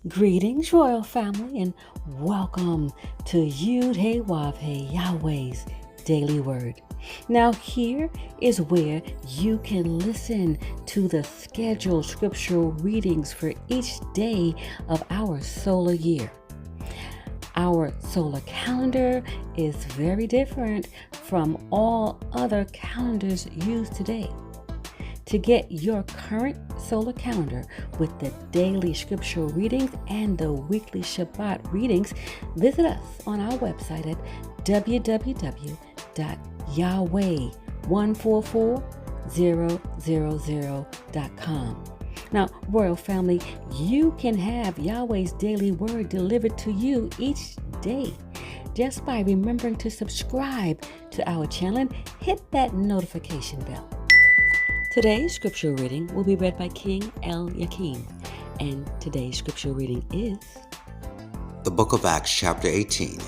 Greetings, royal family, and welcome to Yahweh, Yahweh's Daily Word. Now, here is where you can listen to the scheduled scriptural readings for each day of our solar year. Our solar calendar is very different from all other calendars used today. To get your current solar calendar with the daily scriptural readings and the weekly Shabbat readings, visit us on our website at www.yahweh144000.com. Now, Royal Family, you can have Yahweh's daily word delivered to you each day just by remembering to subscribe to our channel and hit that notification bell. Today's scripture reading will be read by King El-Yakim, and today's scripture reading is The book of Acts, chapter 18.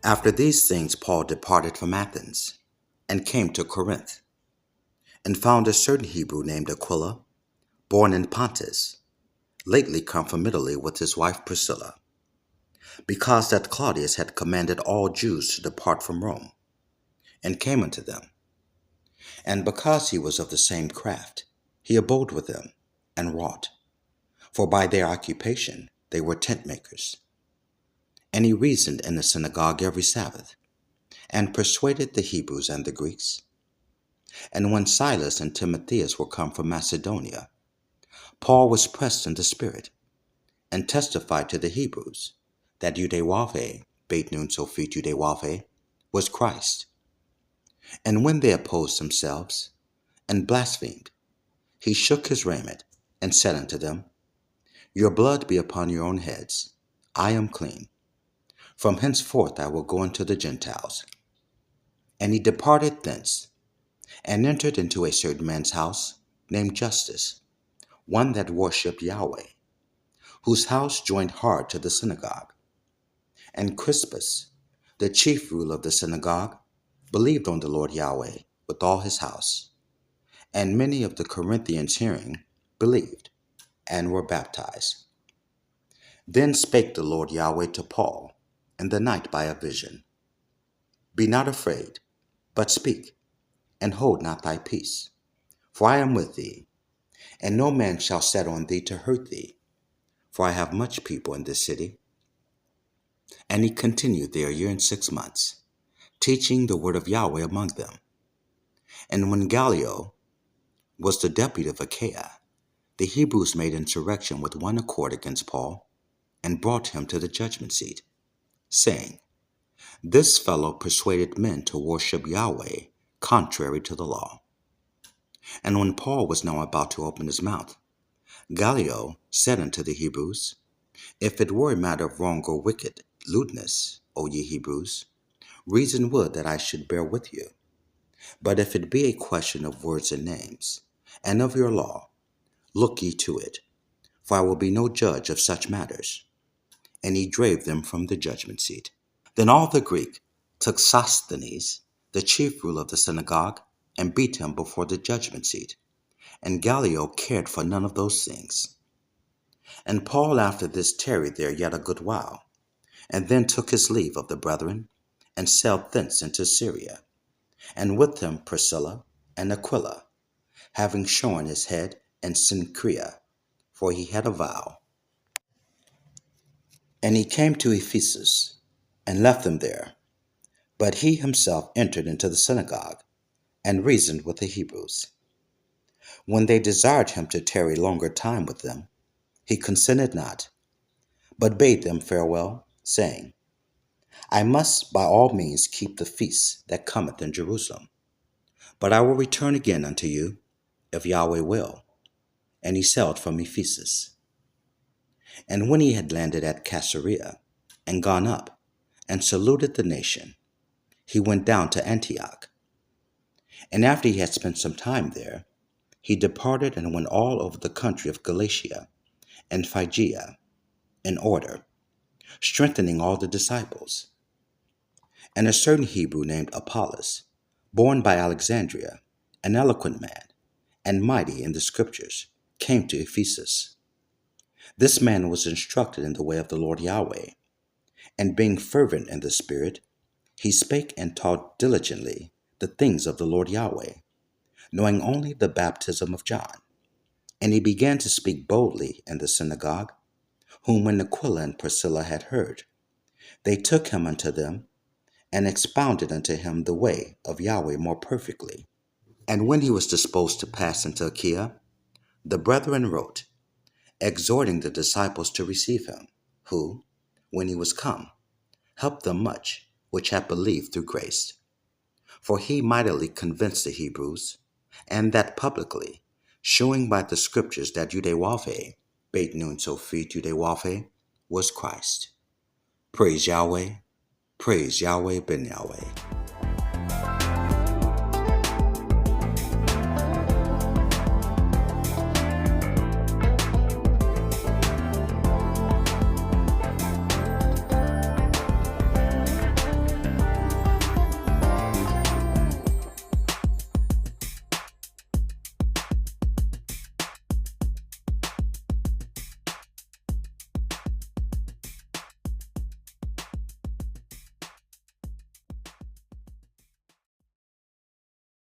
After these things, Paul departed from Athens and came to Corinth, and found a certain Hebrew named Aquila, born in Pontus, lately come from Italy with his wife Priscilla, because that Claudius had commanded all Jews to depart from Rome, and came unto them. And because he was of the same craft, he abode with them, and wrought. For by their occupation they were tent makers. And he reasoned in the synagogue every Sabbath, and persuaded the Hebrews and the Greeks. And when Silas and Timotheus were come from Macedonia, Paul was pressed in the spirit, and testified to the Hebrews that Yahweh, beit nun Sophit Yahweh, was Christ. And when they opposed themselves, and blasphemed, he shook his raiment, and said unto them, Your blood be upon your own heads. I am clean. From henceforth I will go unto the Gentiles. And he departed thence, and entered into a certain man's house, named Justus, one that worshipped Yahweh, whose house joined hard to the synagogue. And Crispus, the chief ruler of the synagogue, believed on the Lord Yahweh with all his house. And many of the Corinthians hearing believed, and were baptized. Then spake the Lord Yahweh to Paul in the night by a vision, Be not afraid, but speak, and hold not thy peace. For I am with thee, and no man shall set on thee to hurt thee, for I have much people in this city. And he continued there a year and 6 months, teaching the word of Yahweh among them. And when Gallio was the deputy of Achaia, the Hebrews made insurrection with one accord against Paul, and brought him to the judgment seat, saying, This fellow persuaded men to worship Yahweh contrary to the law. And when Paul was now about to open his mouth, Gallio said unto the Hebrews, If it were a matter of wrong or wicked lewdness, O ye Hebrews, reason would that I should bear with you. But if it be a question of words and names, and of your law, look ye to it, for I will be no judge of such matters. And he drave them from the judgment seat. Then all the Greek took Sosthenes, the chief ruler of the synagogue, and beat him before the judgment seat. And Gallio cared for none of those things. And Paul after this tarried there yet a good while, and then took his leave of the brethren, and sailed thence into Syria, and with him Priscilla and Aquila, having shorn his head in Cenchrea, for he had a vow. And he came to Ephesus, and left them there. But he himself entered into the synagogue, and reasoned with the Hebrews. When they desired him to tarry longer time with them, he consented not, but bade them farewell, saying, I must by all means keep the feast that cometh in Jerusalem, but I will return again unto you, if Yahweh will. And he sailed from Ephesus. And when he had landed at Caesarea, and gone up, and saluted the nation, he went down to Antioch. And after he had spent some time there, he departed and went all over the country of Galatia and Phrygia in order, strengthening all the disciples. And a certain Hebrew named Apollos, born by Alexandria, an eloquent man, and mighty in the scriptures, came to Ephesus. This man was instructed in the way of the Lord Yahweh, and being fervent in the Spirit, he spake and taught diligently the things of the Lord Yahweh, knowing only the baptism of John. And he began to speak boldly in the synagogue, whom when Aquila and Priscilla had heard, they took him unto them, and expounded unto him the way of Yahweh more perfectly. And when he was disposed to pass into Achaia, the brethren wrote, exhorting the disciples to receive him, who, when he was come, helped them much, which had believed through grace. For he mightily convinced the Hebrews, and that publicly, shewing by the scriptures that Yahweh, beit nun Sophit Yahweh, was Christ. Praise Yahweh, praise Yahweh ben Yahweh.